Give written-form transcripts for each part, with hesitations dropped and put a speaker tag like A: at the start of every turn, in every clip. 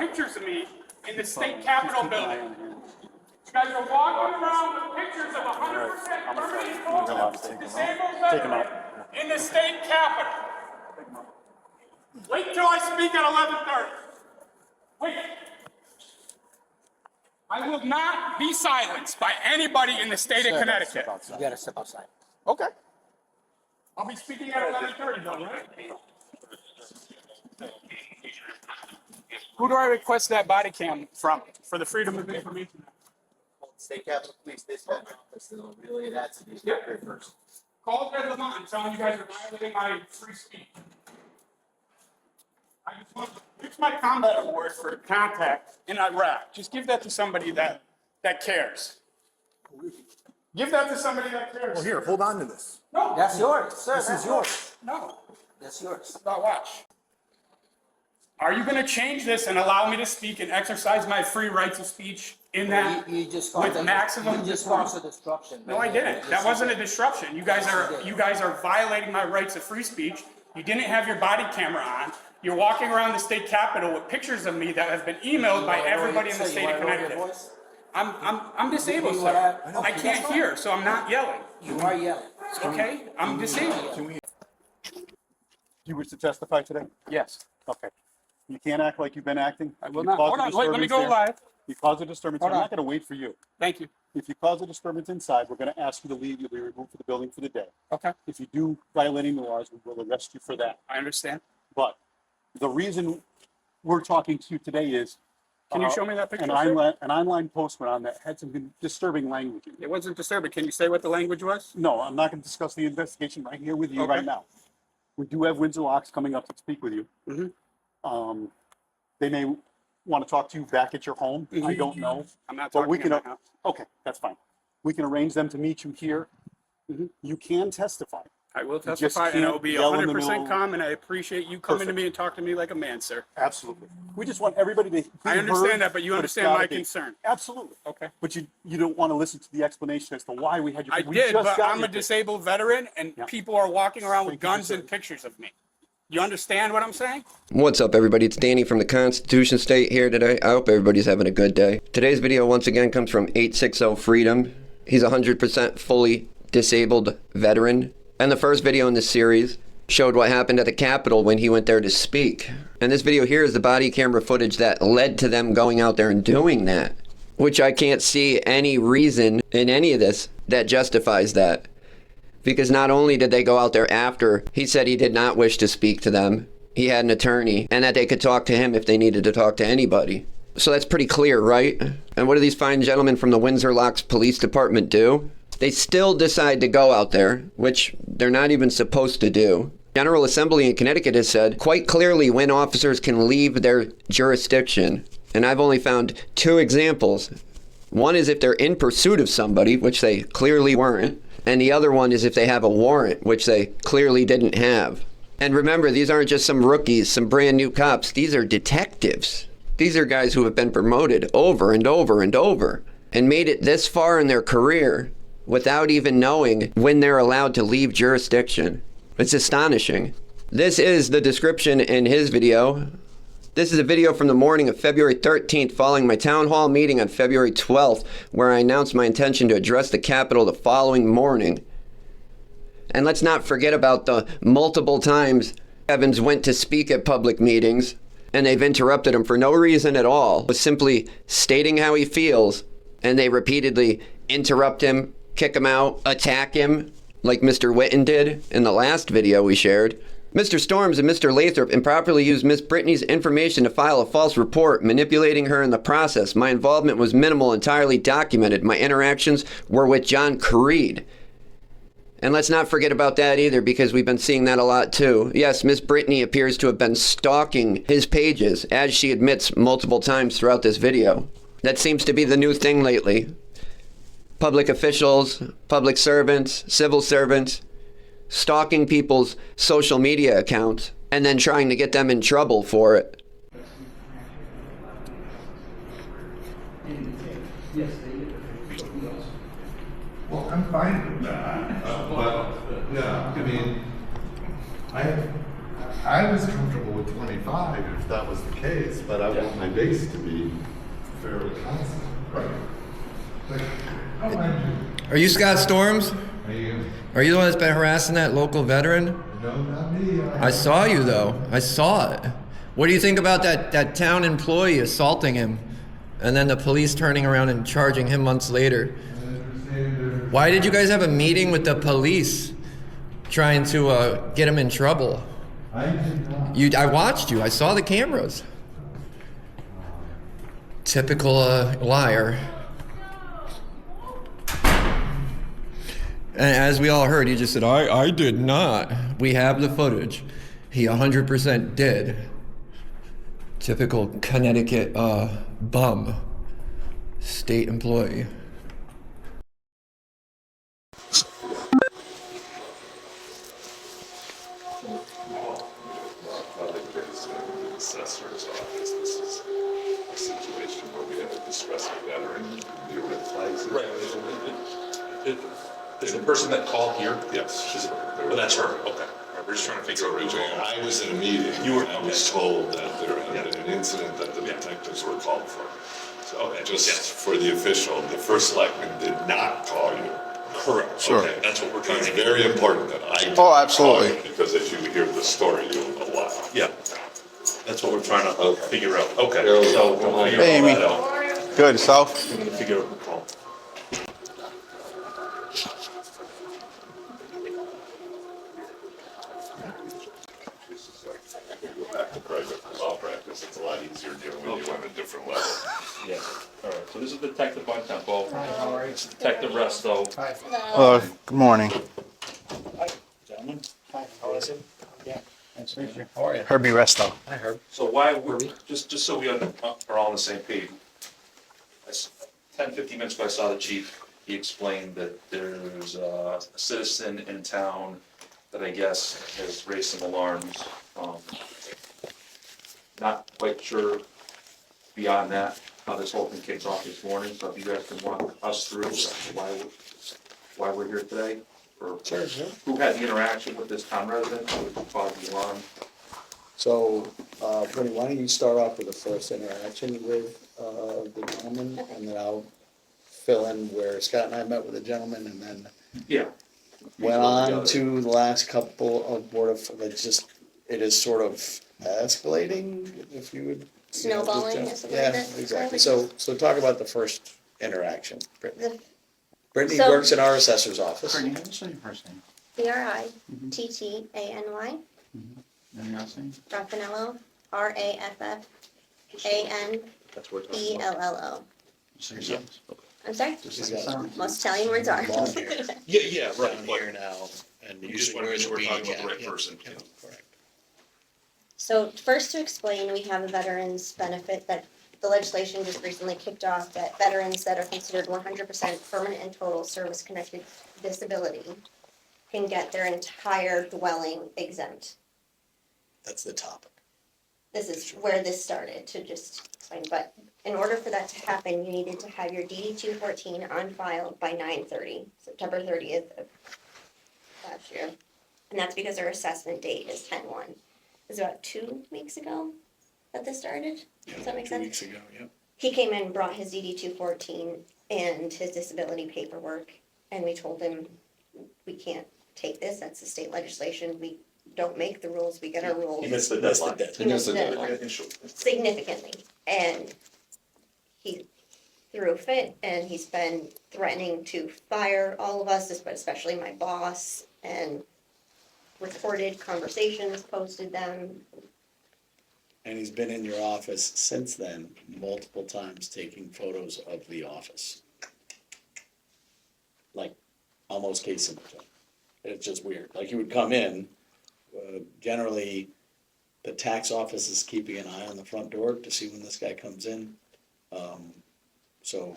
A: pictures of me in the state capitol building. You guys are walking around with pictures of 100% permanent homeless disabled veterans in the state capitol. Wait till I speak at 11:30. Wait. I will not be silenced by anybody in the state of Connecticut.
B: You gotta step outside.
A: Okay. I'll be speaking at 11:30 though, right? Who do I request that body cam from for the Freedom of Information Act?
B: State Capitol Police Dispatch Office, they'll relay that to the inspector first.
A: Call Ed Lamont and tell him you guys are violating my free speech. I just want it's my combat award for contact in Iraq. Just give that to somebody that cares. Give that to somebody that cares.
C: Well, here, hold on to this.
A: No.
B: That's yours, sir.
C: This is yours.
A: No.
B: That's yours.
A: Now watch. Are you going to change this and allow me to speak and exercise my free rights of speech in that
B: You just
A: with
B: caused
A: maximum
B: You just caused a disruption.
A: No, I didn't. That wasn't a disruption. You guys are violating my rights of free speech. You didn't have your body camera on. You're walking around the state capitol with pictures of me that have been emailed by everybody in the state of Connecticut. I'm disabled, sir. I can't hear, so I'm not yelling.
B: You are yelling.
A: Okay? I'm disabled.
C: Do you wish to testify today?
A: Yes.
C: Okay. You can't act like you've been acting.
A: I will not. Hold on, wait, let me go live.
C: You cause a disturbance. I'm not going to wait for you.
A: Thank you.
C: If you cause a disturbance inside, we're going to ask you to leave. You'll be removed from the building for the day.
A: Okay.
C: If you do violating the laws, we will arrest you for that.
A: I understand.
C: But the reason we're talking to you today is
A: Can you show me that picture?
C: an online post went on that had some disturbing language in it.
A: It wasn't disturbing. Can you say what the language was?
C: No, I'm not going to discuss the investigation right here with you
A: Okay.
C: right now. We do have Windsor Locks coming up to speak with you.
A: Mm-hmm.
C: They may want to talk to you back at your home. I don't know.
A: I'm not
C: But
A: talking
C: we can,
A: about now.
C: okay, that's fine. We can arrange them to meet you here. You can testify.
A: I will
C: just
A: testify, and I will
C: can't
A: be
C: yell in the
A: 100%
C: middle.
A: calm, and I appreciate you coming to
C: Perfect.
A: me and talking to me like a man, sir.
C: Absolutely. We just want everybody to be
A: I understand
C: heard,
A: that, but you
C: it's
A: understand
C: gotta
A: my
C: be.
A: concern.
C: Absolutely.
A: Okay.
C: But you don't want to listen to the explanation as to why we had you.
A: I
C: we
A: did,
C: just
A: but
C: got
A: I'm
C: your
A: a
C: pick.
A: disabled veteran, and
C: Yeah.
A: people are walking around with
C: Thank you for
A: guns
C: saying.
A: and pictures of me. You understand what I'm saying?
D: What's up, everybody? It's Danny from the Constitution State here today. I hope everybody's having a good day. Today's video once again comes from 860 Freedom. He's a 100% fully disabled veteran. And the first video in this series showed what happened at the Capitol when he went there to speak. And this video here is the body camera footage that led to them going out there and doing that, which I can't see any reason in any of this that justifies that. Because not only did they go out there after he said he did not wish to speak to them, he had an attorney, and that they could talk to him if they needed to talk to anybody. So that's pretty clear, right? And what do these fine gentlemen from the Windsor Locks Police Department do? They still decide to go out there, which they're not even supposed to do. General Assembly in Connecticut has said quite clearly when officers can leave their jurisdiction. And I've only found two examples. One is if they're in pursuit of somebody, which they clearly weren't. And the other one is if they have a warrant, which they clearly didn't have. And remember, these aren't just some rookies, some brand new cops. These are detectives. These are guys who have been promoted over and over and over and made it this far in their career without even knowing when they're allowed to leave jurisdiction. It's astonishing. This is the description in his video. This is a video from the morning of February 13th following my town hall meeting on February 12th, where I announced my intention to address the Capitol the following morning. And let's not forget about the multiple times Evans went to speak at public meetings and they've interrupted him for no reason at all, with simply stating how he feels, and they repeatedly interrupt him, kick him out, attack him, like Mr. Witten did in the last video we shared. Mr. Storms and Mr. Lathrop improperly used Miss Brittany's information to file a false report, manipulating her in the process. My involvement was minimal, entirely documented. My interactions were with John Creed. And let's not forget about that either, because we've been seeing that a lot too. Yes, Miss Brittany appears to have been stalking his pages, as she admits multiple times throughout this video. That seems to be the new thing lately. Public officials, public servants, civil servants, stalking people's social media accounts and then trying to get them in trouble for it.
E: Well, I'm fine with that. But, yeah, I mean, I I was comfortable with 25 if that was the case, but I want my base to be fairly constant. Like, how mind you?
F: Are you Scott Storms?
E: Are you?
F: Are you the one that's been harassing that local veteran?
E: No, not me.
F: I saw you though. I saw it. What do you think about that town employee assaulting him and then the police turning around and charging him months later? Why did you guys have a meeting with the police trying to get him in trouble?
E: I did not.
F: I watched you. I saw the cameras. Typical liar. And as we all heard, he just said, I did not. We have the footage. He 100% did. Typical Connecticut bum. State employee.
G: Assessor's office. This is a situation where we have a distressed veteran. Your red flags.
H: Right. Is the person that called here?
G: Yes.
H: Well, that's her. Okay. We're just trying to figure out who's on.
G: I was in a meeting.
H: You were-
G: and I was told that there had been an incident that the detectives were called for. So just for the official, the first selectman did not call you.
H: Correct.
I: Sure.
H: Okay, that's what we're trying
G: It's
H: to get.
G: very important that I did
I: Oh,
G: not
I: absolutely.
G: call you, because as you hear the story, you'll know why.
H: Yeah. That's what we're trying to
G: Okay.
H: figure out. Okay.
G: Carol,
H: So we'll figure
I: Hey,
H: all
I: Amy.
H: that out.
I: Good, yourself?
H: We're gonna figure out the call.
G: Go back to private law practice, it's a lot easier dealing with you on a different level.
H: Yeah. All right. So this is Detective Von Tempo. Hi, how are you? Detective Resto.
I: Hello, good morning.
B: Gentlemen, hi, how is it? Yeah, nice to meet you. How are you?
I: Herbie Resto.
B: Hi, Herb.
H: So why we're, just so we are all on the same page. 10, 15 minutes ago, I saw the chief. He explained that there's a citizen in town that I guess has raised some alarms. Not quite sure beyond that how this whole thing kicks off this morning. So if you guys can walk us through why we're here today, or who had the interaction with this town resident, who caused the alarm.
J: So, Brittany, why don't you start off with the first interaction with the gentleman, and then I'll fill in where Scott and I met with the gentleman, and then
H: Yeah.
J: went on to the last couple of Board of, it is sort of escalating, if you would.
K: Snowballing is the word
J: Yeah,
K: that-
J: exactly. So talk about the first interaction, Brittany.
K: The
J: Brittany
K: So-
J: works in our assessor's office.
B: Brittany, how do you say your first name?
K: BRITTANY,
B: And your last name?
K: Raffanello, RAFFANELLO.
J: That's what.
B: Say your son.
K: I'm sorry?
J: She's got
K: Most Italian words are.
J: long hair
H: Yeah, right.
J: down here now, and
H: We just
J: usually
H: want to make
J: wears
H: sure
J: a
H: we're talking
J: beanie
H: about the right
J: cap. Yeah,
H: person.
J: yeah, correct.
K: So first to explain, we have a veterans benefit that the legislation just recently kicked off, that veterans that are considered 100% permanent and total service-connected disability can get their entire dwelling exempt.
J: That's the topic.
K: This is where this started, to just explain, but in order for that to happen, you needed to have your DD 214 on file by 9/30, September 30th of last year. And that's because our assessment date is 10/1. It was about 2 weeks ago that this started. Does that make sense?
J: 2 weeks ago, yeah.
K: He came in, brought his DD 214 and his disability paperwork, and we told him, we can't take this, that's the state legislation, we don't make the rules, we get our rules.
H: He missed the
J: Missed the
H: deadline.
J: deadline.
K: He missed the deadline significantly, and he threw a fit, and he's been threatening to fire all of us, but especially my boss, and recorded conversations, posted them.
J: And he's been in your office since then, multiple times, taking photos of the office. Like, almost case symptom. It's just weird. Like, he would come in, generally, the tax office is keeping an eye on the front door to see when this guy comes in. So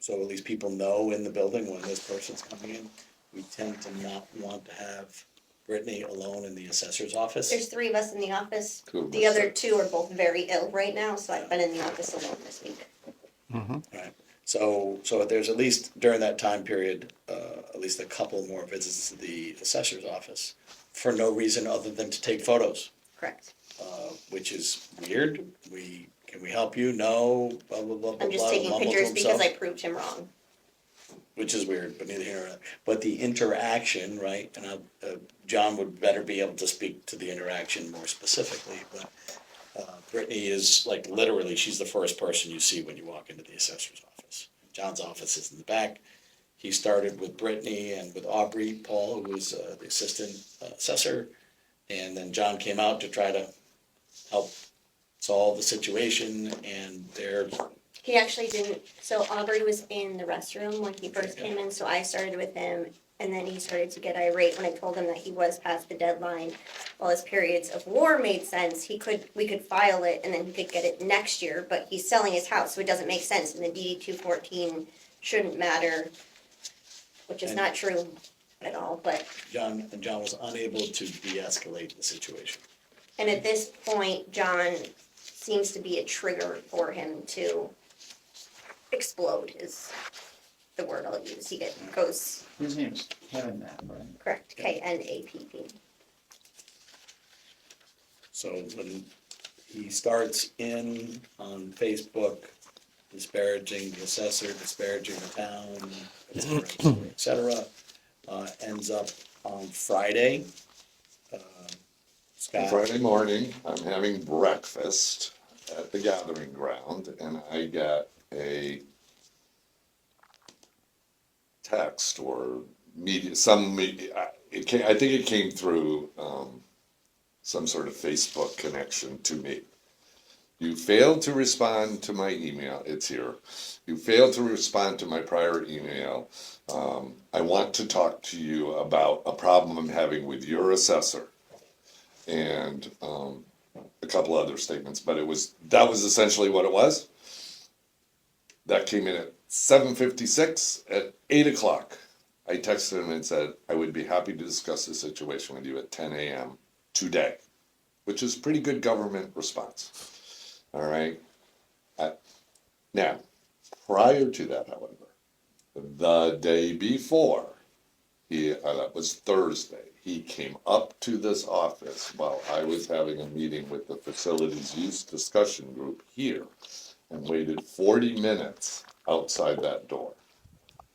J: at least people know in the building when this person's coming in. We tend to not want to have Brittany alone in the assessor's office.
K: There's 3 of us in the office,
G: Two of
K: the
G: us.
K: other 2 are both very ill right now, so I've been in the office alone this week.
J: Right, so there's at least during that time period, at least a couple more visits to the assessor's office for no reason other than to take photos,
K: Correct.
J: which is weird. Can we help you? No, blah, blah, blah, blah,
K: I'm just
J: blah,
K: taking
J: mumble to
K: pictures because
J: himself.
K: I proved him wrong.
J: Which is weird, but neither here nor there. But the interaction, right, and John would better be able to speak to the interaction more specifically, but Brittany is like literally, she's the first person you see when you walk into the assessor's office. John's office is in the back. He started with Brittany and with Aubrey Paul, who was the assistant assessor, and then John came out to try to help solve the situation, and they're
K: He actually didn't, so Aubrey was in the restroom when he first came in, so I started with him, and then he started to get irate when I told him that he was past the deadline. While his periods of war made sense, we could file it, and then he could get it next year, but he's selling his house, so it doesn't make sense, and the DD 214 shouldn't matter, which is not true at all, but.
J: John was unable to de-escalate the situation.
K: And at this point, John seems to be a trigger for him to explode is the word I'll use. Goes.
B: His name's Kevin Knapp, right?
K: Correct, Knapp.
J: So when he starts in on Facebook disparaging the assessor, disparaging the town, et cetera, ends up on Friday. Scott.
G: Friday morning, I'm having breakfast at the gathering ground, and I got a text or media, I think it came through some sort of Facebook connection to me. You failed to respond to my email. It's here. You failed to respond to my prior email. I want to talk to you about a problem I'm having with your assessor. And a couple other statements, but that was essentially what it was. That came in at 7:56. At 8 o'clock, I texted him and said, I would be happy to discuss the situation with you at 10 a.m. today, which is pretty good government response. All right. Now, prior to that, however, the day before, that was Thursday, he came up to this office while I was having a meeting with the facilities use discussion group here and waited 40 minutes outside that door.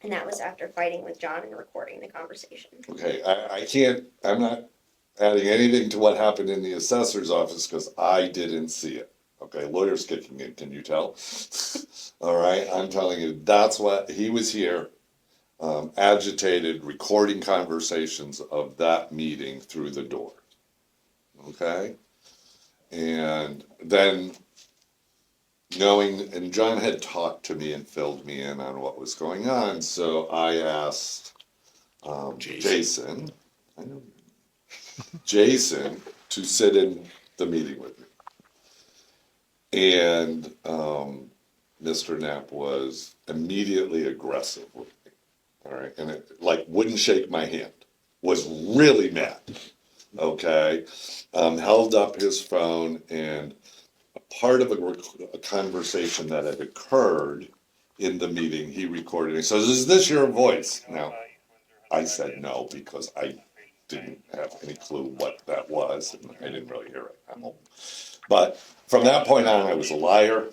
K: And that was after fighting with John and recording the conversation.
G: Okay, I'm not adding anything to what happened in the assessor's office because I didn't see it. Okay, lawyer's kicking in, can you tell? All right, I'm telling you, that's what, he was here. Agitated, recording conversations of that meeting through the door. Okay? And then and John had talked to me and filled me in on what was going on, so I asked Jason to sit in the meeting with me. And Mr. Knapp was immediately aggressive with me. All right, and it wouldn't shake my hand, was really mad, okay? Held up his phone, and a part of a conversation that had occurred in the meeting, he recorded. He says, is this your voice? Now, I said no, because I didn't have any clue what that was, and I didn't really hear it at home. But from that point on, I was a liar.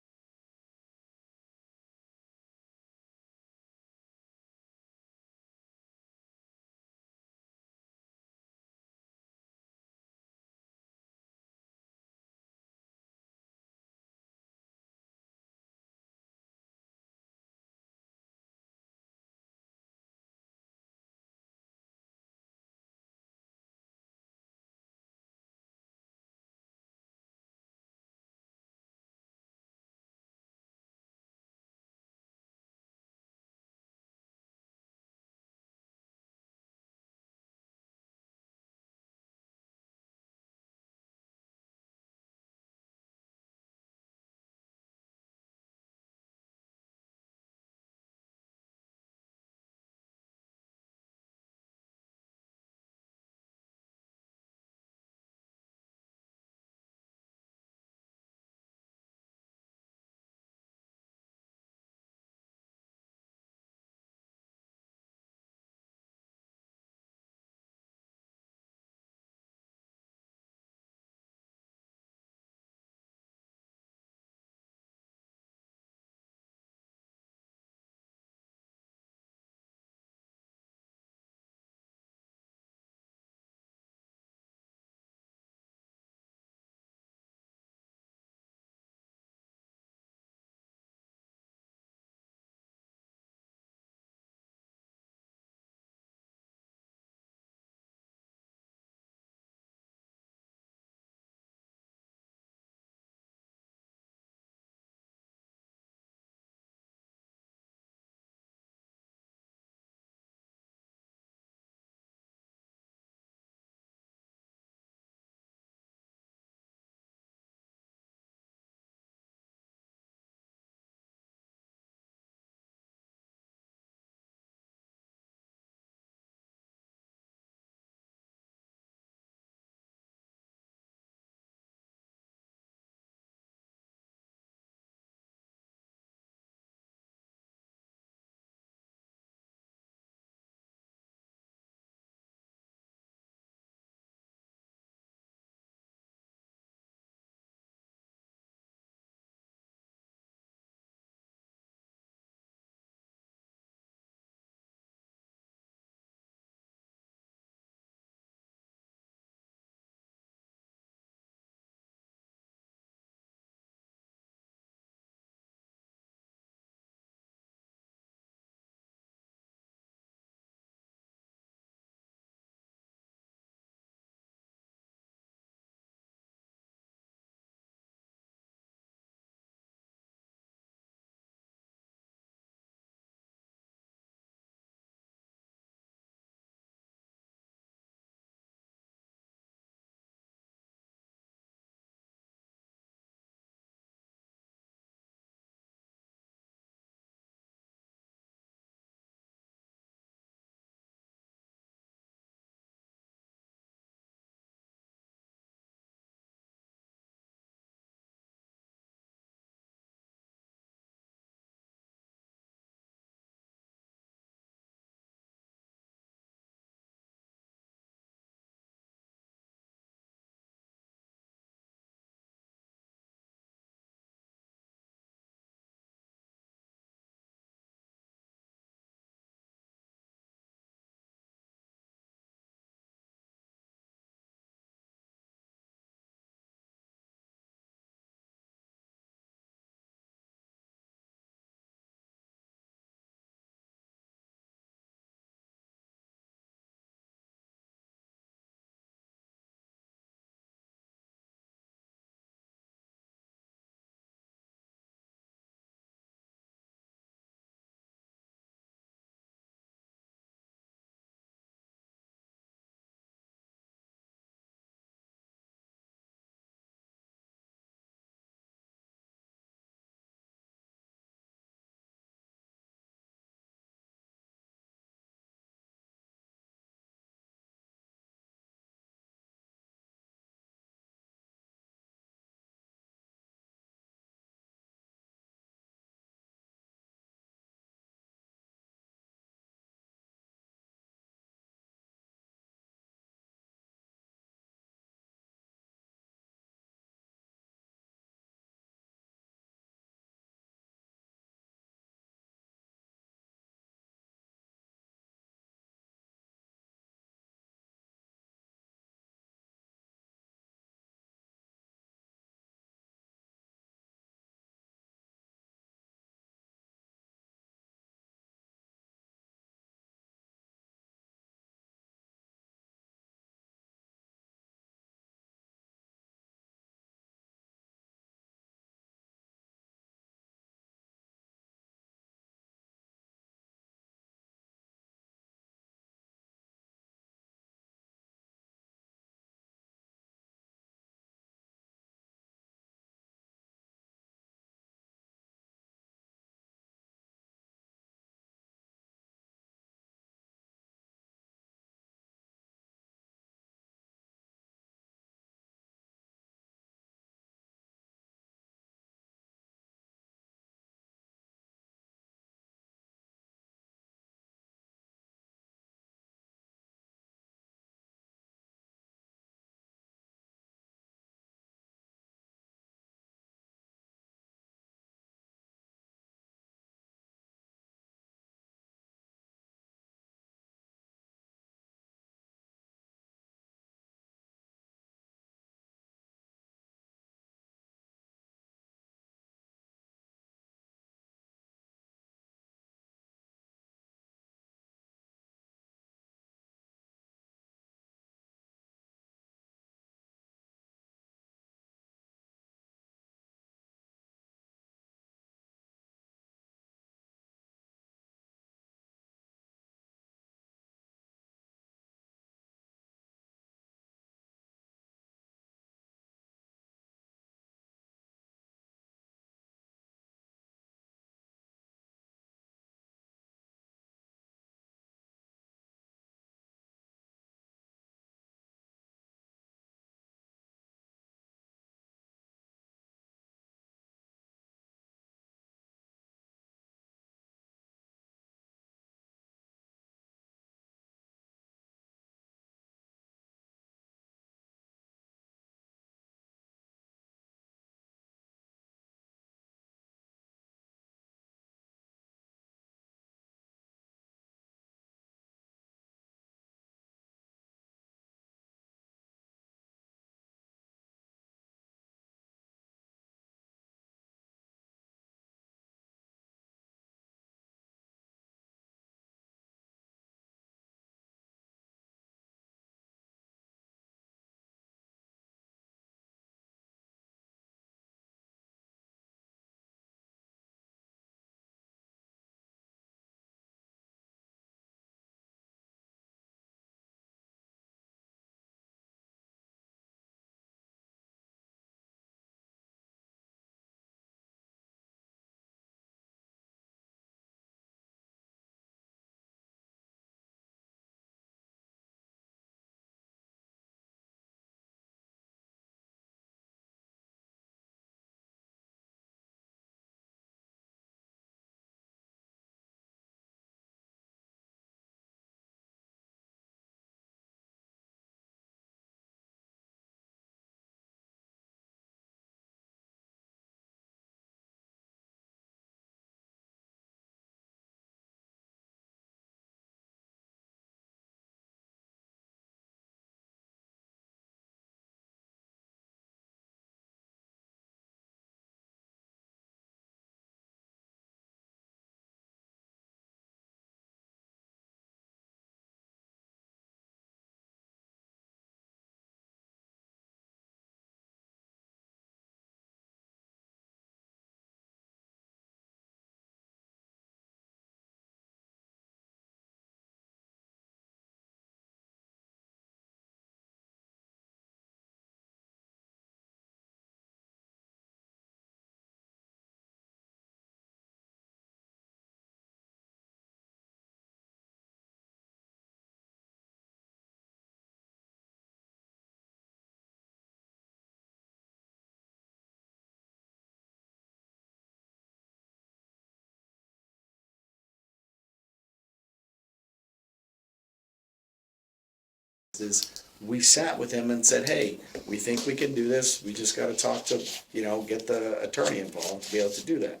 J: is we sat with him and said, hey, we think we can do this. We just gotta talk to, get the attorney involved to be able to do that.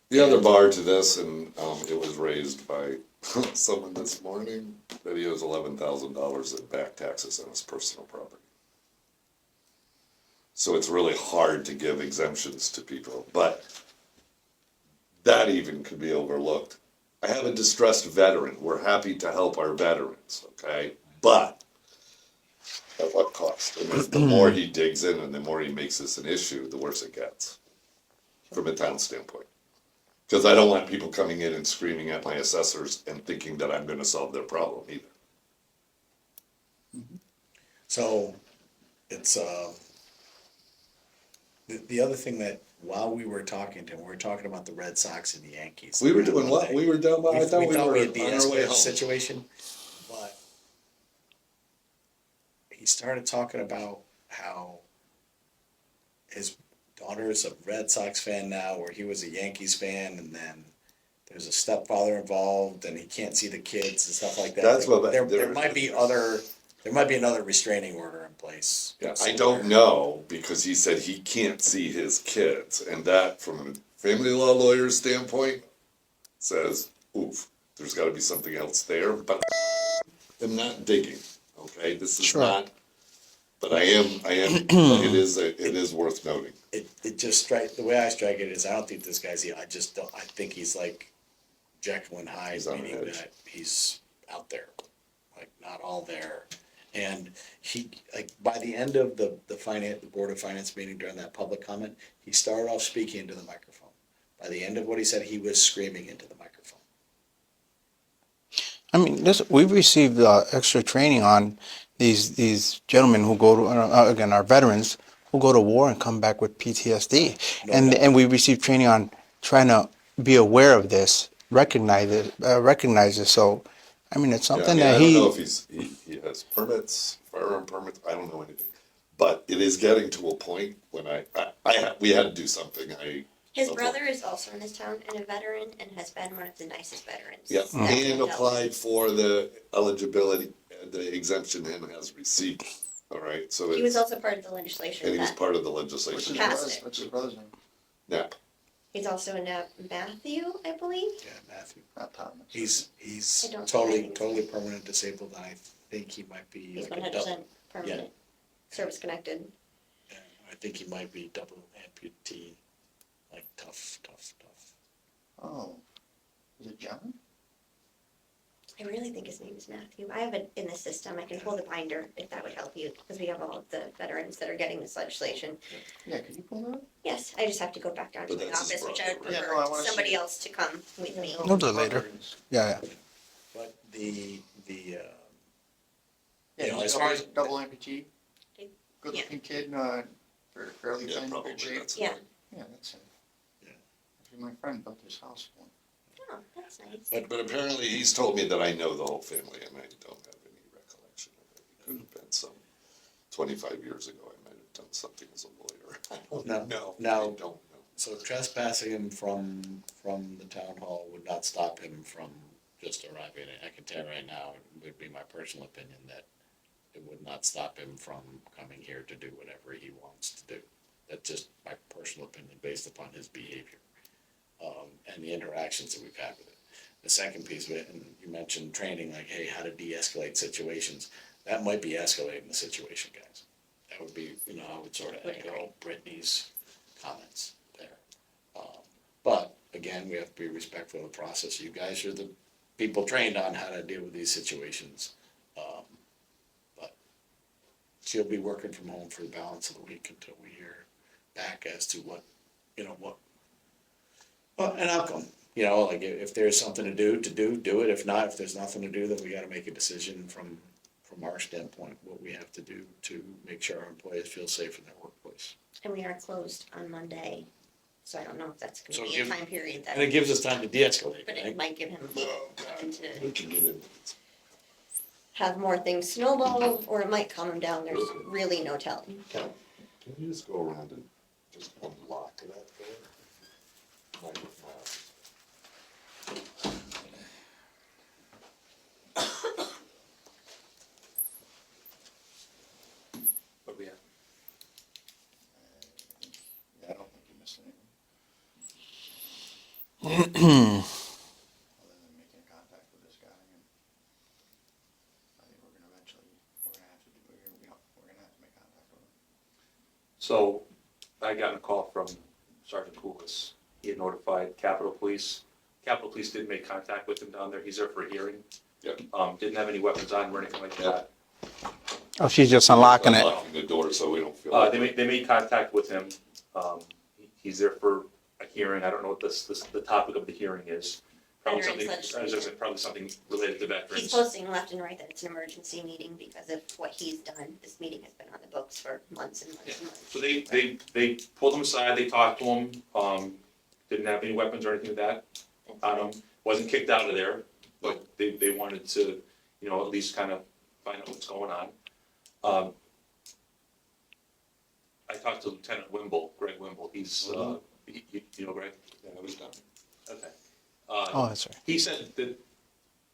G: The other bar to this, and it was raised by someone this morning, that he owes $11,000 in back taxes on his personal property. So it's really hard to give exemptions to people, but that even could be overlooked. I have a distressed veteran. We're happy to help our veterans, okay? But at what cost? And the more he digs in and the more he makes this an issue, the worse it gets from a town standpoint. Because I don't want people coming in and screaming at my assessors and thinking that I'm gonna solve their problem either.
J: So it's, the other thing that while we were talking to him, we were talking about the Red Sox and the Yankees.
G: We were doing what? We were down by, I thought we were
J: had
G: on our way
J: de-escalated the
G: home.
J: situation, but he started talking about how his daughter is a Red Sox fan now, where he was a Yankees fan, and then there's a stepfather involved, and he can't see the kids and stuff like that.
G: That's what-
J: There might be another restraining order in place.
G: Yeah, I don't know, because he said he can't see his kids, and that, from a family law lawyer's standpoint, says, oof, there's gotta be something else there, but I'm not digging, okay, this is not, but I am, it is worth noting.
J: It just the way I strike it is, I don't think this guy's, I think he's like Jekyll and Hyde,
G: He's on
J: meaning
G: edge.
J: that he's out there, like not all there. And he, like, by the end of the Board of Finance meeting during that public comment, he started off speaking into the microphone. By the end of what he said, he was screaming into the microphone.
I: I mean, we've received extra training on these gentlemen who go to, again, our veterans who go to war and come back with PTSD. And we received training on trying to be aware of this, recognize it. So, I mean, it's something
G: Yeah, I
I: that
G: don't know if he has permits, firearm permits, I don't know anything. But it is getting to a point when we had to do something,
K: His brother is also in this town and a veteran and has been one of the nicest veterans.
G: Yeah,
K: That's
G: and
K: what
G: applied for the eligibility, the exemption and has received, all right, so
K: He was
G: it's,
K: also part of the legislation.
G: and he was
K: that
G: part of the legislation.
K: passed it.
B: What's his brother's name?
G: Nap.
K: He's also in Matthew, I believe.
J: Yeah, Matthew.
B: Not Thomas.
J: He's
K: I don't
J: totally
K: think so.
J: permanent disabled, and I think he might be
K: He's
J: like a
K: 100%
J: double.
K: permanent, service connected.
J: Yeah, I think he might be double amputee, like tough.
B: Oh, is it John?
K: I really think his name is Matthew. I have it in the system. I can pull the binder if that would help you, because we have all of the veterans that are getting this legislation.
B: Yeah, can you pull that up?
K: Yes, I just have to go back down to
G: But
K: the
G: that's his
K: office, which I would
G: brother,
B: right?
K: prefer
B: Yeah, no, I wanna
K: somebody
B: see it.
K: else to come with me.
I: We'll do it later. Yeah.
J: But the
B: Yeah,
J: You know,
B: he's
J: as far as-
B: double amputee, good
K: Yeah.
B: looking kid, fairly
G: Yeah,
B: thin,
G: probably,
B: good shape.
G: that's.
K: Yeah.
B: Yeah, that's him.
J: Yeah.
B: Actually, my friend built his house for him.
K: Oh, that's nice.
G: But apparently he's told me that I know the whole family and I don't have any recollection of it. It could have been some 25 years ago, I might have done something as a lawyer. I don't know. I don't know.
J: So trespassing him from the town hall would not stop him from just arriving. I can tell you right now, it would be my personal opinion that it would not stop him from coming here to do whatever he wants to do. That's just my personal opinion based upon his behavior, and the interactions that we've had with it. The second piece of it, and you mentioned training, like, hey, how to de-escalate situations. That might be escalating the situation, guys. That would be, I would sort of echo Brittany's comments there. But again, we have to be respectful of the process. You guys are the people trained on how to deal with these situations. But she'll be working from home for the balance of the week until we hear back as to what an outcome. Like if there's something to do it. If not, if there's nothing to do, then we gotta make a decision from our standpoint, what we have to do to make sure our employees feel safe in their workplace.
K: And we are closed on Monday, so I don't know if that's
J: So
K: gonna be a time period
J: And it
K: that,
J: gives us time to de-escalate,
K: but it
J: right?
K: might give him time
G: We
K: to
G: can get in.
K: have more things snowball, or it might calm him down. There's really no telling.
G: Can you just go around and just unlock that door? Might be fast.
H: So I got a call from Sergeant Kulis. He had notified Capitol Police. Capitol Police did make contact with him down there. He's there for a hearing.
G: Yeah.
H: Didn't have any weapons on him or anything like that.
I: Oh, she's just unlocking it.
G: Unlocking the door so we don't feel.
H: They made contact with him. He's there for a hearing. I don't know what the topic of the hearing is. Probably
K: Veterans
H: something,
K: legislation.
H: probably something related to
K: He's
H: veterans.
K: posting left and right that it's an emergency meeting because of what he's done. This meeting has been on the books for months and months
H: Yeah.
K: and months.
H: So they pulled him aside, they talked to him, didn't have any weapons or anything like that
K: That's
H: on
K: fine.
H: him, wasn't kicked out of there, but they wanted to, you know, at least kind of find out what's going on. I talked to Lieutenant Greg Wimble, he's, you know Greg?
G: Yeah, I was done.
H: Okay.
I: Oh, that's right.
H: He said that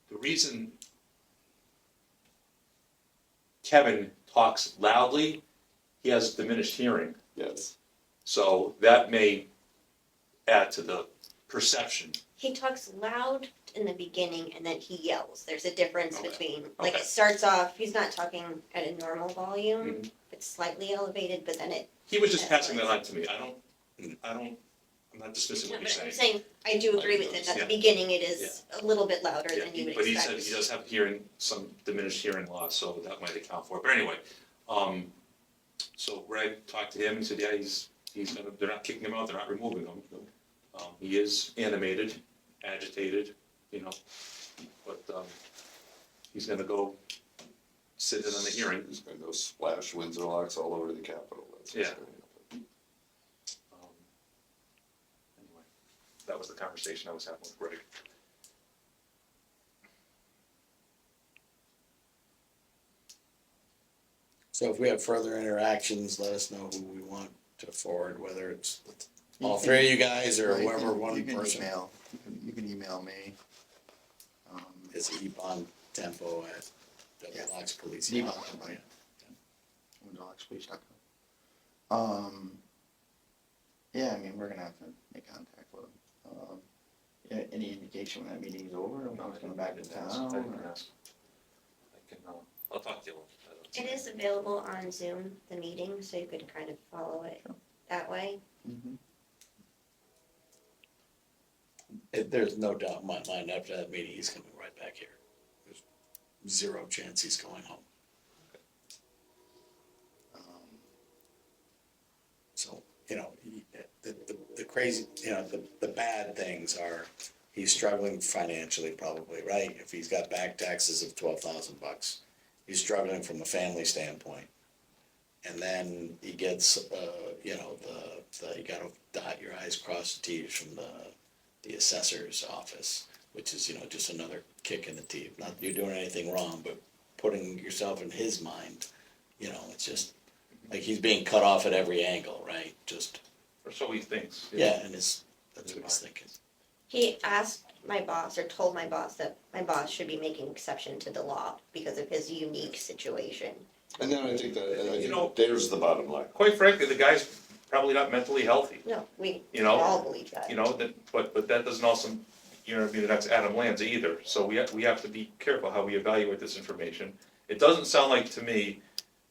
H: the reason Kevin talks loudly, he has diminished hearing.
G: Yes.
H: So that may add to the perception.
K: He talks loud in the beginning and then he yells. There's a difference
H: Okay.
K: between, like
H: Okay.
K: it starts off, he's not talking at a normal volume.
H: Mhm.
K: It's slightly elevated, but then it.
H: He was just passing that on to me. I'm not dismissing
K: No,
H: what you're
K: but I'm
H: saying.
K: saying, I do agree with it. At
H: Yeah.
K: the beginning, it is a little bit louder
H: Yeah,
K: than you would
H: but he
K: expect.
H: said he does have some diminished hearing loss, so that might account for it. But anyway, so Greg talked to him, he said, yeah, they're not kicking him out, they're not removing him. He is animated, agitated, you know, but, he's gonna go sit in on the hearing.
G: He's gonna go splash Windsor Locks all over the Capitol. That's what's
H: Yeah.
G: gonna happen.
H: Anyway, that was the conversation I was having with Greg.
J: So if we have further interactions, let us know who we want to forward, whether it's all three of you guys or
B: You
J: whoever,
B: can-
J: one
B: you can
J: person.
B: email. You can email me.
J: It's ebontempo@.
B: Yeah.
J: Locks Police.
B: Ebon. WindsorLocksPolice.com. Yeah, I mean, we're gonna have to make contact with them. Yeah, any indication when that meeting's over, when he's coming back to town? or-
H: I'll talk to you.
K: It is available on Zoom, the meeting, so you could kind of follow it that way.
B: Mhm.
J: There's no doubt in my mind, after that meeting, he's coming right back here. There's zero chance he's going home. So, you know, the crazy, you know, the bad things are, he's struggling financially probably, right? If he's got back taxes of $12,000, he's struggling from a family standpoint. And then he gets, you know, you gotta dot your i's, cross the t's from the assessor's office, which is, you know, just another kick in the teeth. Not that you're doing anything wrong, but putting yourself in his mind, you know, it's just, like he's being cut off at every angle, right? Just,
H: Or so he thinks.
J: yeah, and that's what he's thinking.
K: He asked my boss, or told my boss, that my boss should be making exception to the law because of his unique situation.
G: And then I think that,
H: You know-
G: there's the bottom line.
H: Quite frankly, the guy's probably not mentally healthy,
K: No, we
H: You know,
K: all believe that.
H: you know, but that doesn't also, you know, mean that's Adam Lanza either. So we have to be careful how we evaluate this information. It doesn't sound like to me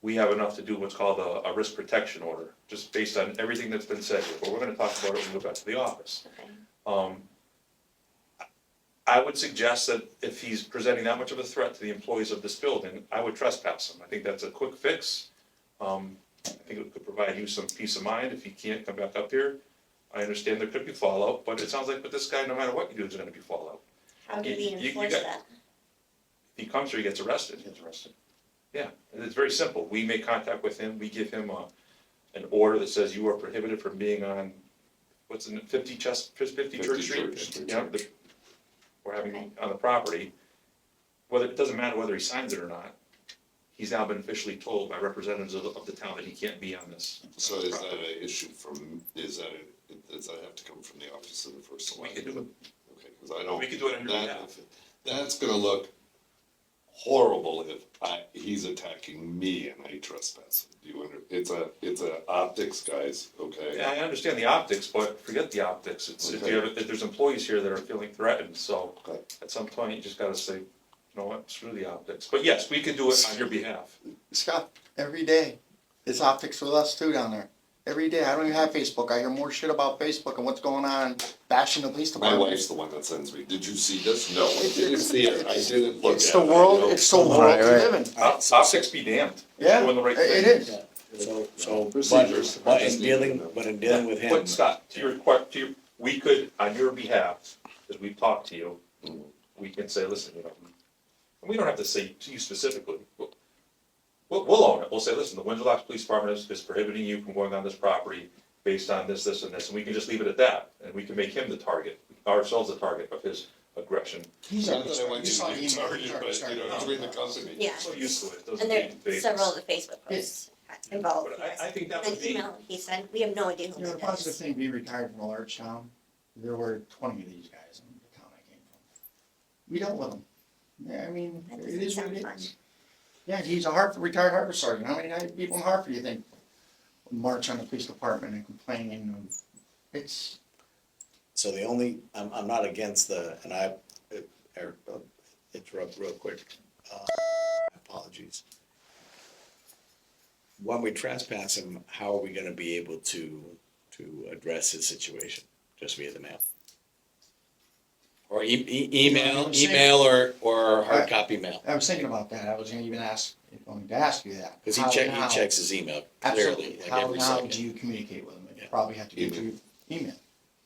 H: we have enough to do what's called a risk protection order, just based on everything that's been said here. But we're gonna talk about it when we go back to the office.
K: Okay.
H: I would suggest that if he's presenting that much of a threat to the employees of this building, I would trespass him. I think that's a quick fix. I think it could provide you some peace of mind if he can't come back up here. I understand there could be fallout, but it sounds like with this guy, no matter what you do, there's gonna be fallout.
K: How do we
H: You
K: enforce
H: got-
K: that?
H: If he comes here, he gets arrested. Yeah, and it's very simple. We make contact with him, we give him an order that says you are prohibited from being on, what's in it, 50 Church
G: 50
H: Street?
G: Church.
H: Yeah, we're having
K: Okay.
H: on the property. Whether, it doesn't matter whether he signs it or not. He's now been officially told by representatives of the town that he can't be on this.
G: So is that an issue does that have to come from the office of the first
H: We
G: selectman?
H: could do it.
G: Okay, because I don't.
H: We could do it on your behalf.
G: That's gonna look horrible if he's attacking me and I trespass. Do you it's a optics, guys, okay?
H: Yeah, I understand the optics, but forget the optics. It's, if there's employees here that are feeling threatened, so
G: Okay.
H: at some point you just gotta say, you know what, screw the optics. But yes, we can do it on your behalf.
B: Scott, every day, it's optics with us too down there. Every day. I don't even have Facebook. I hear more shit about Facebook and what's going on, bashing the police
G: My
B: department.
G: wife's the one that sends me, did you see this? No, I didn't see it, I didn't look at it.
B: It's the world, it's the world we live in.
H: Optics be damned.
B: Yeah,
H: Doing the right thing.
B: it is.
J: So,
G: Procedures.
J: but in dealing with him.
H: But Scott, to your, we could, on your behalf, as we've talked to you, we can say, listen, you know, and we don't have to say to you specifically, we'll own it. We'll say, listen, the Windsor Locks Police Department is prohibiting you from going on this property based on this, this, and this, and we can just leave it at that. And we can make him the target, ourselves the target of his aggression.
B: He's
G: Not that I want you to be targeted, but, you know, between the company.
K: Yeah,
H: So used to it, it doesn't
K: and there,
H: need to be.
K: several of the Facebook posts involved.
H: But I think that
K: An
H: would be,
K: email he sent, we have no idea who
B: You know,
K: it
B: the positive
K: is.
B: thing, being retired from a large town, there were 20 of these guys in the town I came from. We dealt with them. Yeah, I mean,
K: That
B: it
K: doesn't
B: is what
K: sound
B: it
K: fun.
B: is. Yeah, he's a retired Harvard sergeant. How many people in Hartford do you think would march on the police department and complain? And it's,
J: So the only, I'm not against and I, Eric, interrupt real quick. Apologies. When we trespass him, how are we gonna be able to address his situation? Just via the mail? Or email or hard copy mail?
B: I was thinking about that. I was going to ask you that.
J: Cause
B: How
J: he
B: now-
J: checks his email
B: Absolutely.
J: clearly, like
B: How
J: every
B: now
J: second.
B: do you communicate with them? You
J: Yeah.
B: probably have to get through email.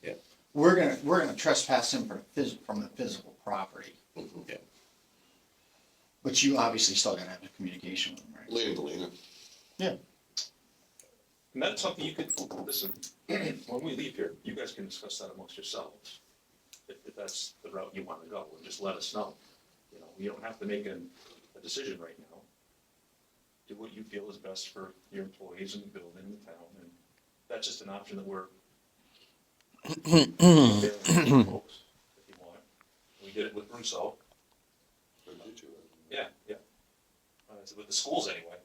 J: Yeah.
B: We're gonna trespass him from the physical property.
J: Yeah.
B: But you obviously still gotta have a communication with him, right?
G: Lena to Lena.
B: Yeah.
H: and that's something you could, listen, when we leave here, you guys can discuss that amongst yourselves. If that's the route you wanna go, and just let us know. You know, you don't have to make a decision right now. Do what you feel is best for your employees and the building and the town, and that's just an option that we're folks, if you want. We did it with Russo. Yeah, yeah. With the schools anyway.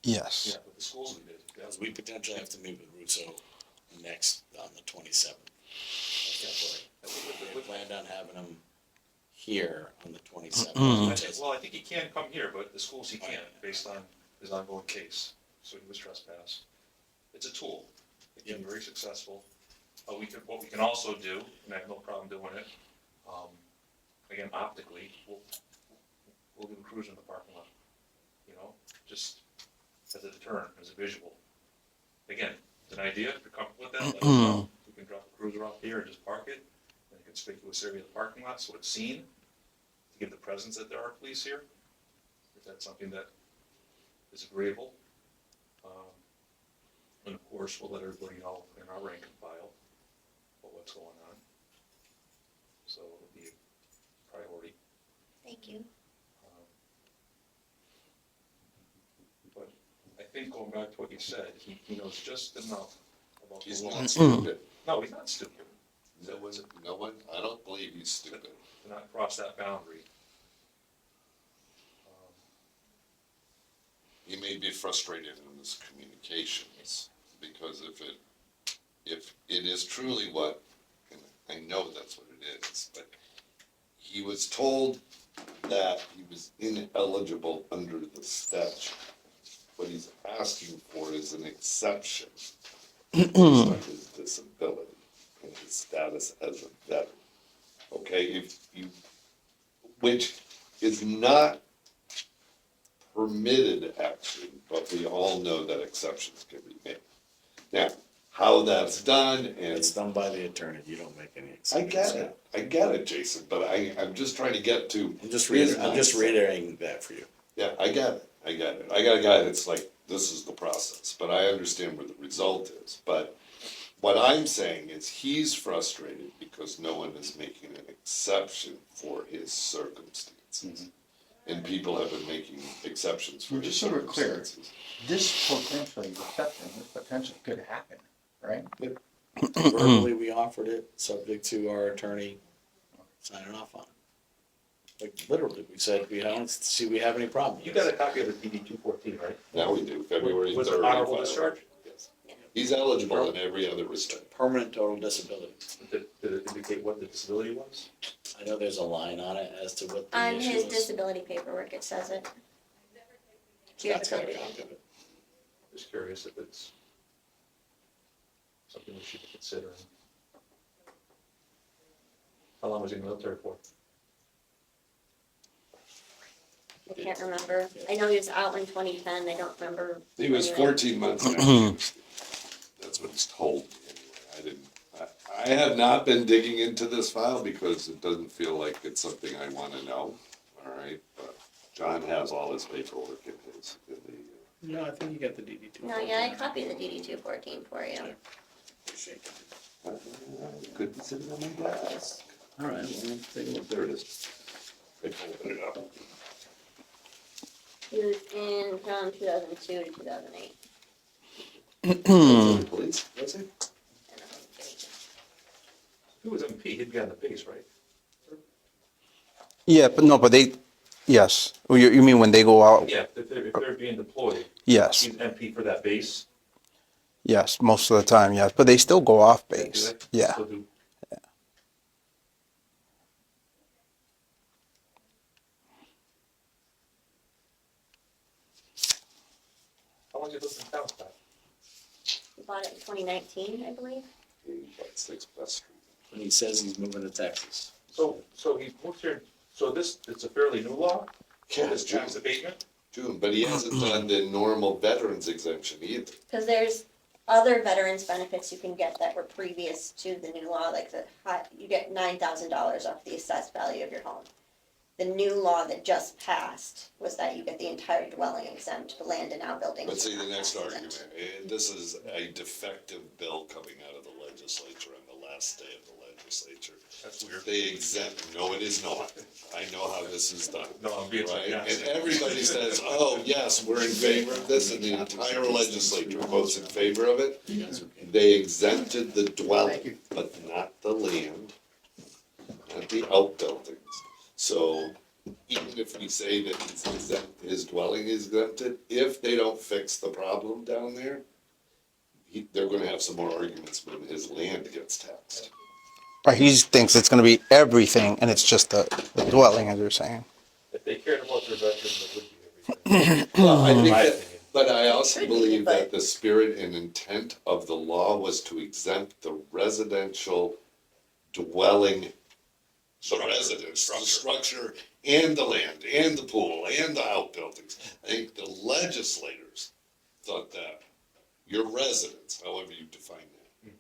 I: Yes.
H: Yeah, with the schools we did. Yeah.
J: Because we potentially have to meet with Russo next, on the 27th. We planned on having him here on the 27th.
H: Well, I think he can come here, but the schools he can't, based on his ongoing case. So he was trespassed. It's a tool. It can be very successful. What we can also do, and I have no problem doing it, again, optically, we'll give a cruise in the parking lot. You know, just as a deterrent, as a visual. Again, it's an idea, if you're comfortable with that, let us know. We can drop a cruiser off here and just park it in a conspicuous area of the parking lot, so it's seen, to give the presence that there are police here, if that's something that is agreeable. And of course, we'll let everybody know in our rank and file what's going on. So it'll be a priority.
K: Thank you.
H: But I think going back to what you said, he knows just enough about the
G: He's
H: law.
G: not stupid.
H: No, he's not stupid.
G: No one, I don't believe he's stupid.
H: To not cross that boundary.
G: He may be frustrated in his communications, because if it is truly what, and I know that's what it is, but he was told that he was ineligible under the statute. What he's asking for is an exception based on his disability and his status as a veteran. Okay, which is not permitted action, but we all know that exceptions can be made. Now, how that's done and.
J: It's done by the attorney, you don't make any exceptions.
G: I get it, Jason, but I'm just trying to get to.
J: I'm just
G: his mindset.
J: reiterating that for you.
G: Yeah, I get it. I got a guy that's like, this is the process, but I understand where the result is. But what I'm saying is he's frustrated because no one is making an exception for his circumstances. And people have been making exceptions for
B: Well,
G: his
B: just so we're clear,
G: circumstances.
B: this potentially could happen, right?
J: Verbally, we offered it, subject to our attorney signing off on it. Like, literally, we said, we don't see we have any problem.
H: You got a copy of the PD 214, right?
G: Now we do, February 3rd.
H: Was it honorable discharge?
G: Yes. He's eligible in every other respect.
J: Permanent total disability.
H: Did it indicate what the disability was?
J: I know there's a line on it as to what the
K: On
J: issue
K: his
J: is.
K: disability paperwork, it says it.
J: Scott's got a copy of it.
H: Just curious if it's, something we should be considering. How long was he in the military for?
K: I can't remember. I know he was out in 2010. I don't remember.
G: He was
K: when he went.
G: 14 months in Afghanistan. That's what he's told me anyway. I have not been digging into this file because it doesn't feel like it's something I want to know, all right? But John has all his paperwork in the.
A: No, I think you got the DD two.
K: No, yeah, I copied the DD 214 for you.
G: Could be sitting on my desk. All right, well, take a look. There it is. I open it up.
K: He was in from 2002 to 2008.
G: Police, was he?
H: If he was MP, he'd be on the base, right?
I: Yeah, but no, but they, yes. Well, you mean when they go out?
H: Yeah, if they're being deployed.
I: Yes.
H: He's MP for that base.
I: Yes, most of the time, yes. But they still go off
H: Do
I: base.
H: they?
I: Yeah.
H: Still do. How long did you live in town, Scott?
K: We bought it in 2019, I believe.
G: 6 West Street.
J: When he says he's moving to Texas.
H: So he moved here, so it's a fairly new law?
G: Yeah,
H: This
G: June.
H: tax abatement?
G: June, but he hasn't done the normal veterans exemption either.
K: Because there's other veterans benefits you can get that were previous to the new law, like you get $9,000 off the assessed value of your home. The new law that just passed was that you get the entire dwelling exempt, the land and outbuildings.
G: But see, the next
K: exempt.
G: argument, and this is a defective bill coming out of the legislature on the last day of the legislature.
H: That's weird.
G: They exempt, no, it is not. I know how this is done.
H: No, I'm being
G: Right?
H: sarcastic.
G: And everybody says, oh, yes, we're in favor of this, and the entire legislature votes in favor of it. They exempted the dwelling, but not the land, not the outbuildings. So even if we say that he's exempt, his dwelling is exempted, if they don't fix the problem down there, they're gonna have some more arguments when his land gets taxed.
I: Right, he thinks it's gonna be everything and it's just the dwelling, as you're saying.
H: If they cared about their veterans, it would be everything.
G: Well, I think
H: My
G: that,
H: opinion.
G: but I also
K: Could be,
G: believe that
K: but-
G: the spirit and intent of the law was to exempt the residential dwelling, the residence, the structure, and the land, and the pool, and the outbuildings. I think the legislators thought that your residence, however you define that,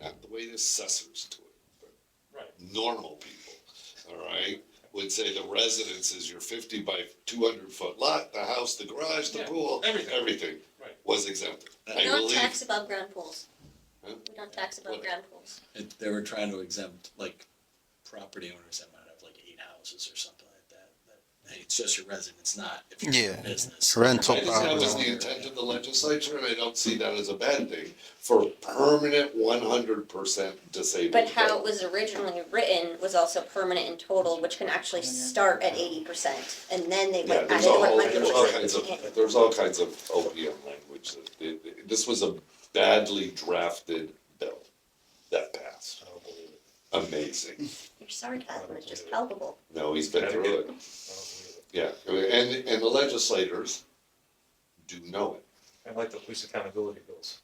G: not the way the assessors do it, but
H: Right.
G: normal people, all right, would say the residence is your 50 by 200 foot lot, the house, the garage, the
H: Yeah,
G: pool,
H: everything.
G: everything
H: Right.
G: was exempted.
K: We
G: I
K: don't
G: believe,
K: tax above ground pools.
G: Huh?
K: We don't tax above
G: What?
K: ground pools.
J: They were trying to exempt like property owners that might have like 8 houses or something like that. Hey, it's just your residence, not if you're in
I: Yeah.
J: business.
I: Rental
G: I think that was the
I: property.
G: intent of the legislature, and I don't see that as a bad thing, for permanent 100% disabled.
K: But how it
G: veterans.
K: was originally written was also permanent in total, which can actually start at 80%. And then they
G: Yeah,
K: went
G: there's
K: added
G: all,
K: 100%.
G: there's all kinds of OPM language. This was a badly drafted bill that passed. Amazing.
K: Your sarcasm is just palpable.
G: No, he's been through it. Yeah, and the legislators do know it.
H: I like the police accountability bills.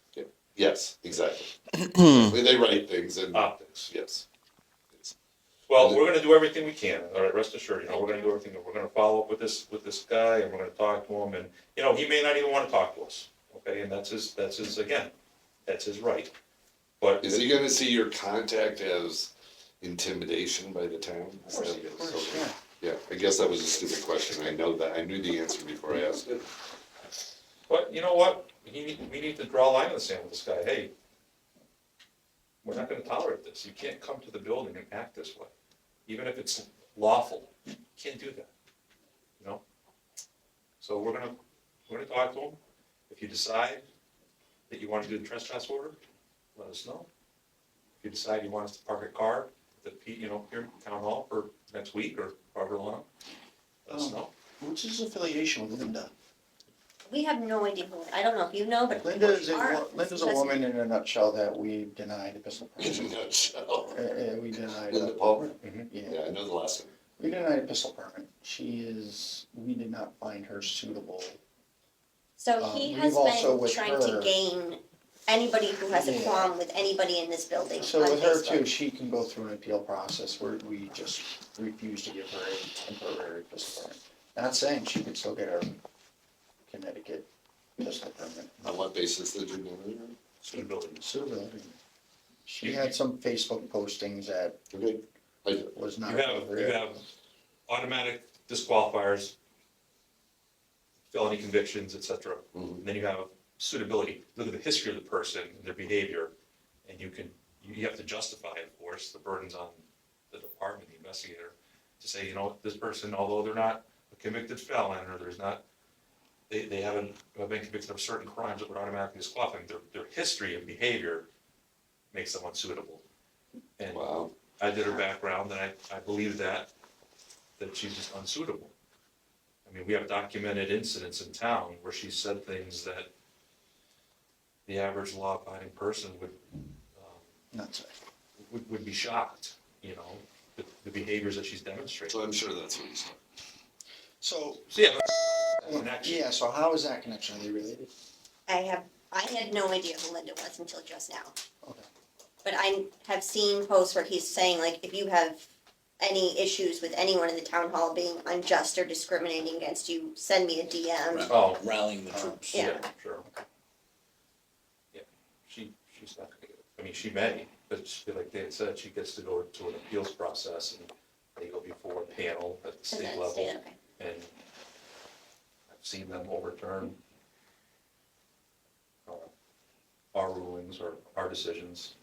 G: Yes, exactly. They write things and,
H: Optics.
G: yes.
H: Well, we're gonna do everything we can, all right, rest assured, we're gonna do everything, we're gonna follow up with this guy, and we're gonna talk to him, and, he may not even wanna talk to us, okay, and that's his, again, that's his right. But.
G: Is he gonna see your contact as intimidation by the town? Yeah, I guess that was a stupid question. I know that. I knew the answer before I asked it.
H: But you know what, we need to draw a line in the sand with this guy, hey, we're not gonna tolerate this, you can't come to the building and act this way, even if it's lawful, you can't do that, So we're gonna talk to him, if you decide that you wanna do the trespass order, let us know. If you decide you want us to park a car at the, here at Town Hall for next week or however long, let us know.
B: What's his affiliation with Linda?
K: We have no idea who, I don't know if you know, but.
B: Linda's
K: our-
B: a woman in a nutshell that we denied a pistol
G: In
B: permit.
G: a nutshell.
B: We denied
G: Linda
B: it.
G: Palmer?
B: Yeah,
G: Yeah, I know the last one.
B: we denied a pistol permit. We did not find her suitable.
K: So he
B: we've
K: has
B: also
K: been
B: with
K: trying to
B: her-
K: gain anybody who has a qualm with anybody in this building
B: So
K: on
B: with her
K: Facebook.
B: too, she can go through an appeal process where we just refuse to give her a temporary pistol permit. Not saying she could still get her Connecticut pistol permit.
G: On what basis did you do it?
B: Suitability. She had some Facebook postings that
G: Okay.
B: was not
L: You
B: appropriate.
L: have automatic disqualifiers, felony convictions, etc. And then you have suitability. Look at the history of the person and their behavior, and you have to justify, of course, the burdens on the department, the investigator, to say, you know, this person, although they're not a convicted felon, or they haven't been convicted of certain crimes that would automatically disqualify them, their history of behavior makes them unsuitable. And
G: Wow.
L: I did her background, and I believe that she's just unsuitable. I mean, we have documented incidents in town where she said things that the average law-abiding person
B: Not say.
L: would be shocked, you know, the behaviors that she's demonstrated.
G: So I'm sure that's what he's talking.
B: So,
L: So yeah, but connection.
B: yeah, so how is that connection? Are they related?
K: I had no idea who Linda was until just now.
B: Okay.
K: But I have seen posts where he's saying, like, if you have any issues with anyone in the town hall being unjust or discriminating against you, send me a DM.
L: Oh.
J: Rallying the troops.
K: Yeah.
L: Sure. Yeah, she's not gonna get it. I mean, she may, but like Dan said, she gets to go to an appeals process, and they go before a panel at the
K: And
L: state
K: then
L: level.
K: stay, okay.
L: And I've seen them overturn our rulings or our decisions.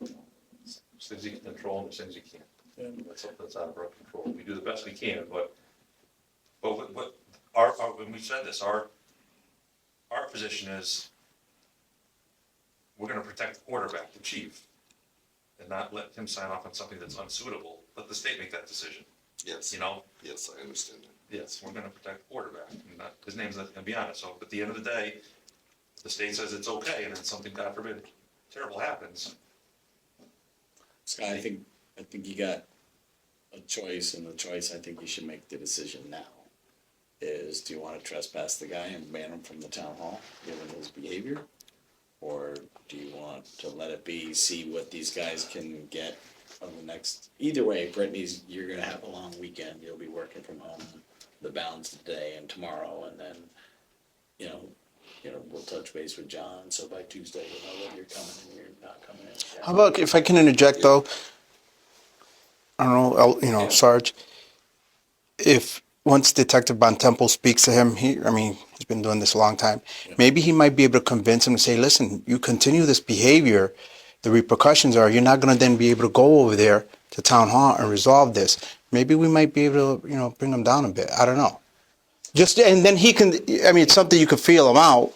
L: There's things you can control and there's things you can't. That's something that's out of our control. We do the best we can, but when we said this, our position is we're gonna protect the quarterback, the chief, and not let him sign off on something that's unsuitable. Let the state make that decision,
G: Yes.
L: you know?
G: Yes, I understand that.
L: Yes, we're gonna protect the quarterback, and not, his name's not gonna be on it, so at the end of the day, the state says it's okay, and then something, God forbid, terrible happens.
J: Scott, I think you got a choice, and the choice I think you should make the decision now is, do you wanna trespass the guy and ban him from the town hall, given his behavior? Or do you want to let it be, see what these guys can get on the next, either way, Brittany's, you're gonna have a long weekend, you'll be working from home the balance of today and tomorrow, and then, you know, we'll touch base with John, so by Tuesday, we'll know whether you're coming in or you're not coming in.
I: How about, if I can interject though, I don't know, Sarge, if, once Detective Bontempo speaks to him, he's been doing this a long time, maybe he might be able to convince him to say, listen, you continue this behavior, the repercussions are, you're not gonna then be able to go over there to town hall and resolve this. Maybe we might be able to, bring him down a bit, I don't know. And then he can, it's something you could feel him out.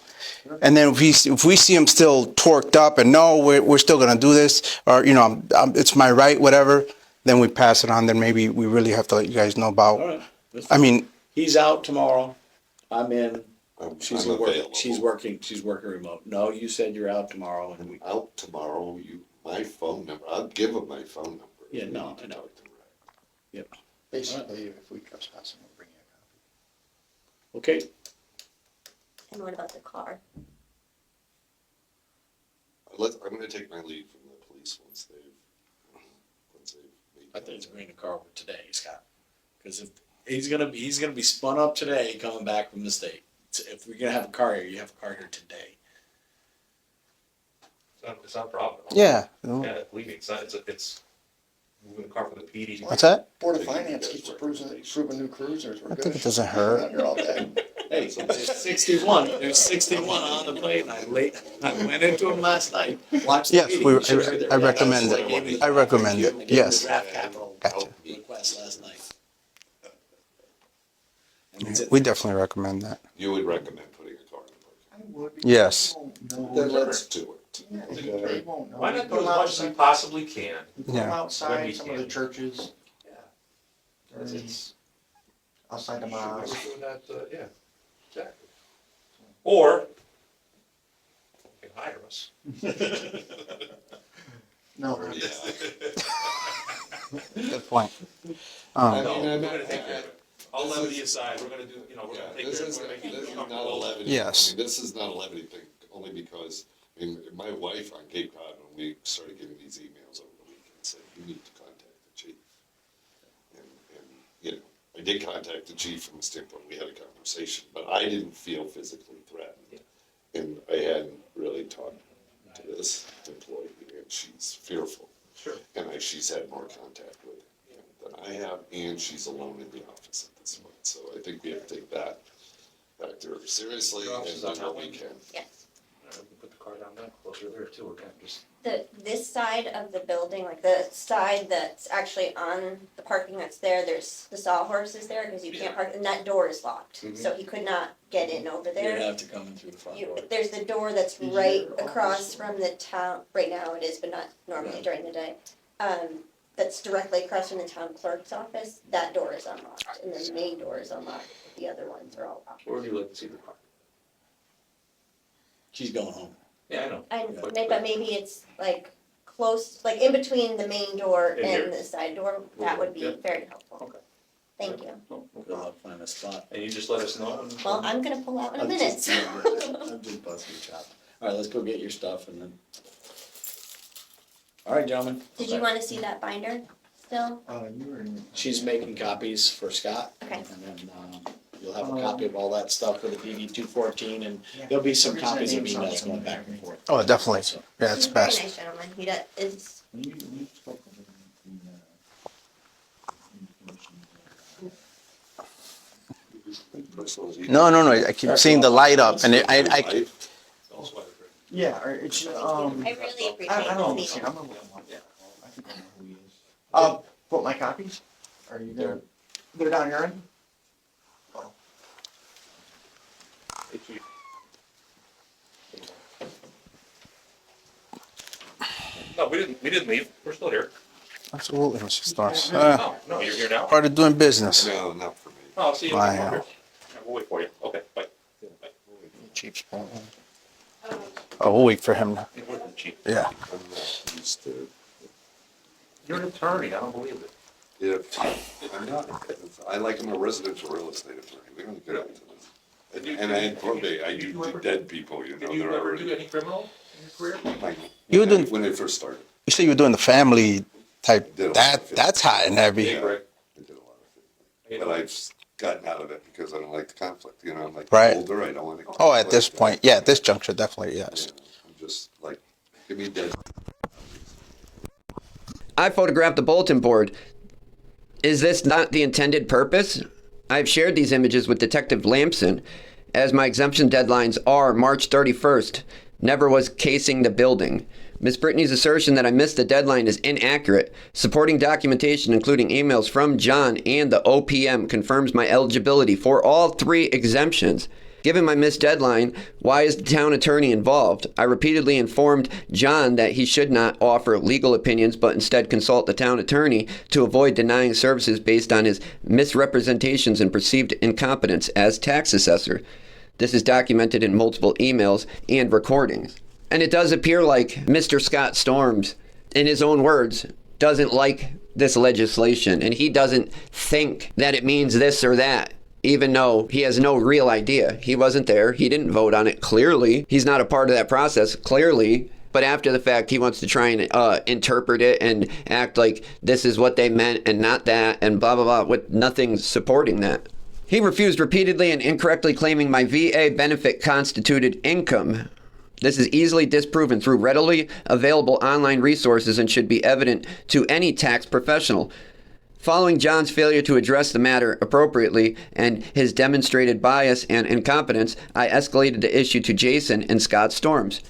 I: And then if we see him still torqued up and no, we're still gonna do this, or, it's my right, whatever, then we pass it on, then maybe we really have to let you guys know about.
J: All right. He's out tomorrow, I'm in, she's
G: available.
J: She's working remote. No, you said you're out tomorrow, and
G: Out tomorrow, my phone number, I'll give him my phone number.
J: Yeah, no, I know. Yep.
B: Basically, if we trespass him, we'll bring you a copy.
J: Okay,
K: And what about the car?
G: I'm gonna take my lead from the police once they've made.
J: I think it's bringing the car over today, Scott, because if he's gonna be spun up today coming back from the state. If we're gonna have a car here, you have a car here today.
L: It's not a problem.
I: Yeah.
L: Yeah, believe me, it's moving the car for the PD.
I: What's that?
B: Board of Finance keeps approving new cruisers. We're
I: I
B: good.
I: think it doesn't hurt.
B: Out here all day.
J: Hey, there's 61. There's 61 on the plane. I went into them last night. Watched the
I: Yes,
J: meeting.
I: I recommend it. I recommend it,
J: Gave me
I: yes.
J: the draft capital
I: Gotcha.
J: request last night. And it's-
I: We definitely recommend that.
G: You would recommend putting a car in the parking
B: I would.
I: Yes.
B: They won't know.
G: lot? Then let's do it.
B: Yeah, they won't know.
L: Why
B: We
L: not
B: put
L: do as
B: them
L: much as we
B: outside-
L: possibly can?
B: we put them
I: Yeah.
L: When
B: outside
L: we
B: some of
L: can.
B: the churches,
L: Yeah.
B: and outside the
L: We're
B: mosque.
L: doing that, yeah, exactly. Or, you can hire us.
B: No,
I: Good point.
G: I
L: No,
G: mean,
L: we're
G: I'm
L: gonna take care of it. all levity aside, we're gonna do, we're
G: Yeah,
L: gonna take
G: this
L: care of
G: is,
L: it, we're gonna make
G: this
L: you
G: is not a
L: comfortable.
G: levity.
I: Yes.
G: I mean, this is not a levity thing, only because, I mean, my wife on Cape Cod, when we started getting these emails over the weekend, said, you need to contact the chief. And, I did contact the chief from the standpoint, we had a conversation, but I didn't feel physically threatened. And I hadn't really talked to this employee, and she's fearful.
L: Sure.
G: And she's had more contact with him than I have, and she's alone in the office at this point. So I think we have to take that factor seriously
L: Your office is
G: and
L: on
G: do what
L: that
G: we
L: one?
G: can.
K: Yes.
L: We can put the car down there, closer there too, or kind of just.
K: This side of the building, like the side that's actually on the parking that's there, there's the sawhorses there, cause you can't park, and that door is locked. So he could not get in over
J: You'd
K: there.
J: have to come in through the front door.
K: There's the door that's right across from the town, right now it is, but not normally
J: Right.
K: during the day. That's directly across from the town clerk's office, that door is unlocked, and the main door is unlocked, the other ones are all locked.
L: Where would you like to see the car?
J: She's going home.
L: Yeah, I know.
K: But maybe it's like close, like in between the main door
L: In here.
K: and the side door, that would be
L: Yeah.
K: very helpful.
L: Okay.
K: Thank you.
L: Oh, okay.
J: Good luck finding a spot.
L: And you just let us know. and-
K: Well, I'm gonna pull out in a
J: I'm
K: minute,
J: just-
K: so.
J: I'm just busting your chops. All right, let's go get your stuff and then. All right, gentlemen.
K: Did you wanna see that binder still?
J: She's making copies for Scott.
K: Okay.
J: And then, you'll have a copy of all that stuff for the DD 214 and there'll be some copies of emails going back and forth.
I: Oh, definitely. Yeah, it's
K: He's a very
I: best.
K: nice gentleman, he does, is,
I: No. I keep seeing the light up, and I
L: Also, why they're-
B: Yeah, or it's,
K: I really appreciate
B: I don't
K: this
B: understand,
K: meeting.
B: I'm a little one. I think I know who he is. But my copies, are you gonna, they're down here, end?
L: It's you. No, we didn't leave, we're still here.
I: absolutely, Mr. Storms.
L: No, you're here now?
I: Part of doing business.
G: No, not for me.
L: Oh, I'll see you.
I: Wow.
L: Here. We'll wait for you, okay, bye. Bye.
I: Cheap spot. Oh, we'll wait for him.
L: Yeah, we're the chief.
I: Yeah.
G: I'm not used to,
L: You're an attorney, I don't believe it.
G: I'm not, I like I'm a residential real estate attorney, we don't get into this. And I had probate, I do dead people,
L: Did
G: they're
L: you ever
G: already.
L: do any criminal in your career?
G: Like,
I: You were doing-
G: when I first started.
I: You say you were doing the family type.
G: Did a lot
I: That
G: of it.
I: that's hot and heavy.
G: Yeah, I did a lot of it. But I've gotten out of it because I don't like the conflict, I'm like
I: Right.
G: older, I don't want to.
I: Oh, at this point, yeah, at this juncture, definitely, yes.
G: I'm just like, give me dead.
D: I photographed the bulletin board. Is this not the intended purpose? I've shared these images with Detective Lamson, as my exemption deadlines are March 31st. Never was casing the building. Miss Brittany's assertion that I missed the deadline is inaccurate. Supporting documentation, including emails from John and the OPM, confirms my eligibility for all 3 exemptions. Given my missed deadline, why is the town attorney involved? I repeatedly informed John that he should not offer legal opinions, but instead consult the town attorney to avoid denying services based on his misrepresentations and perceived incompetence as tax assessor. This is documented in multiple emails and recordings. And it does appear like Mr. Scott Storms, in his own words, doesn't like this legislation, and he doesn't think that it means this or that, even though he has no real idea. He wasn't there. He didn't vote on it, clearly. He's not a part of that process, clearly. But after the fact, he wants to try and interpret it and act like this is what they meant and not that, and blah, blah, blah, with nothing supporting that. He refused repeatedly and incorrectly claiming my VA benefit constituted income. This is easily disproven through readily available online resources and should be evident to any tax professional. Following John's failure to address the matter appropriately and his demonstrated bias and incompetence, I escalated the issue to Jason and Scott Storms.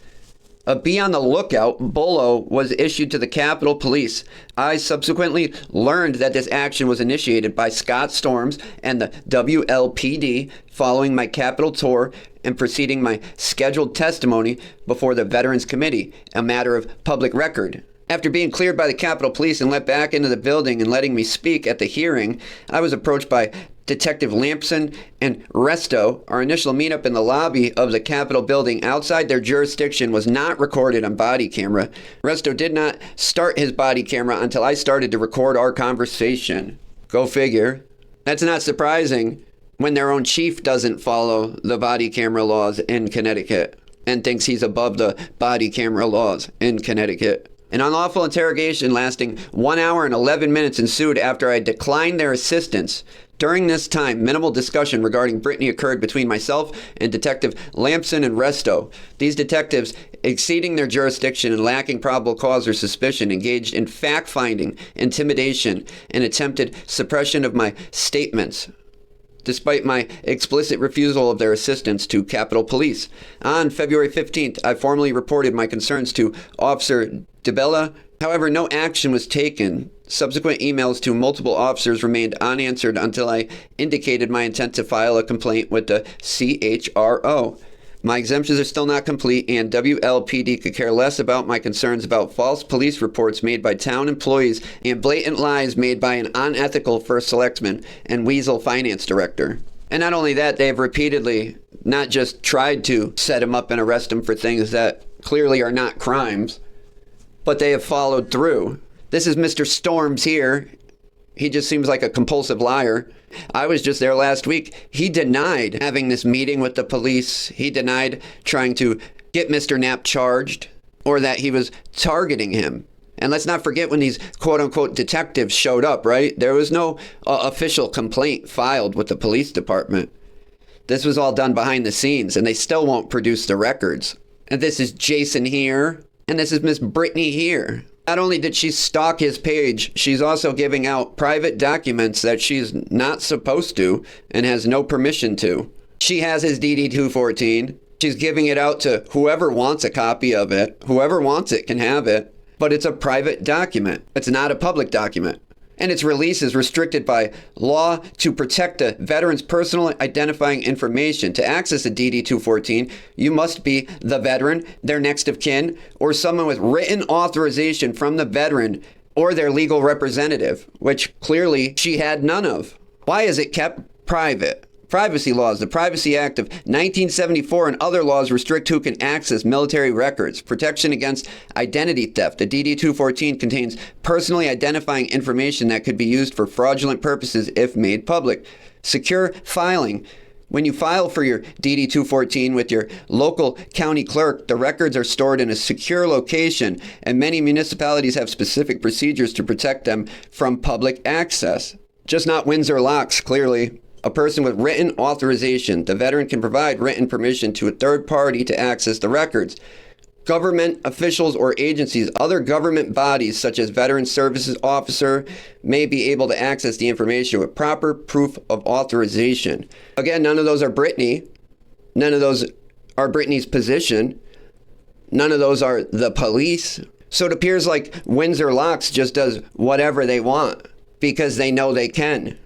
D: A be on the lookout bolo was issued to the Capitol Police. I subsequently learned that this action was initiated by Scott Storms and the WLPD following my Capitol tour and preceding my scheduled testimony before the Veterans Committee, a matter of public record. After being cleared by the Capitol Police and let back into the building and letting me speak at the hearing, I was approached by Detective Lamson and Resto. Our initial meetup in the lobby of the Capitol building outside their jurisdiction was not recorded on body camera. Resto did not start his body camera until I started to record our conversation. Go figure. That's not surprising when their own chief doesn't follow the body camera laws in Connecticut and thinks he's above the body camera laws in Connecticut. An unlawful interrogation lasting 1 hour and 11 minutes ensued after I declined their assistance. During this time, minimal discussion regarding Brittany occurred between myself and Detective Lampson and Resto. These detectives, exceeding their jurisdiction and lacking probable cause or suspicion, engaged in fact-finding, intimidation, and attempted suppression of my statements, despite my explicit refusal of their assistance to Capitol Police. On February 15th, I formally reported my concerns to Officer DeBella. However, no action was taken. Subsequent emails to multiple officers remained unanswered until I indicated my intent to file a complaint with the CHRO. My exemptions are still not complete, and WLPD could care less about my concerns about false police reports made by town employees and blatant lies made by an unethical first selectman and weasel finance director. And not only that, they have repeatedly not just tried to set him up and arrest him for things that clearly are not crimes, but they have followed through. This is Mr. Storms here. He just seems like a compulsive liar. I was just there last week. He denied having this meeting with the police. He denied trying to get Mr. Knapp charged or that he was targeting him. And let's not forget when these quote-unquote detectives showed up, right? There was no official complaint filed with the police department. This was all done behind the scenes, and they still won't produce the records. And this is Jason here, and this is Miss Brittany here. Not only did she stalk his page, she's also giving out private documents that she's not supposed to and has no permission to. She has his DD-214. She's giving it out to whoever wants a copy of it. Whoever wants it can have it. But it's a private document. It's not a public document. And its release is restricted by law to protect a veteran's personal identifying information. To access a DD-214, you must be the veteran, their next of kin, or someone with written authorization from the veteran or their legal representative, which clearly she had none of. Why is it kept private? Privacy laws. The Privacy Act of 1974 and other laws restrict who can access military records. Protection against identity theft. The DD-214 contains personally identifying information that could be used for fraudulent purposes if made public. Secure filing. When you file for your DD-214 with your local county clerk, the records are stored in a secure location, and many municipalities have specific procedures to protect them from public access. Just not Windsor Locks, clearly. A person with written authorization. The veteran can provide written permission to a third party to access the records. Government officials or agencies, other government bodies such as Veteran Services Officer may be able to access the information with proper proof of authorization. Again, none of those are Brittany. None of those are Brittany's position. None of those are the police. So it appears like Windsor Locks just does whatever they want because they know they can.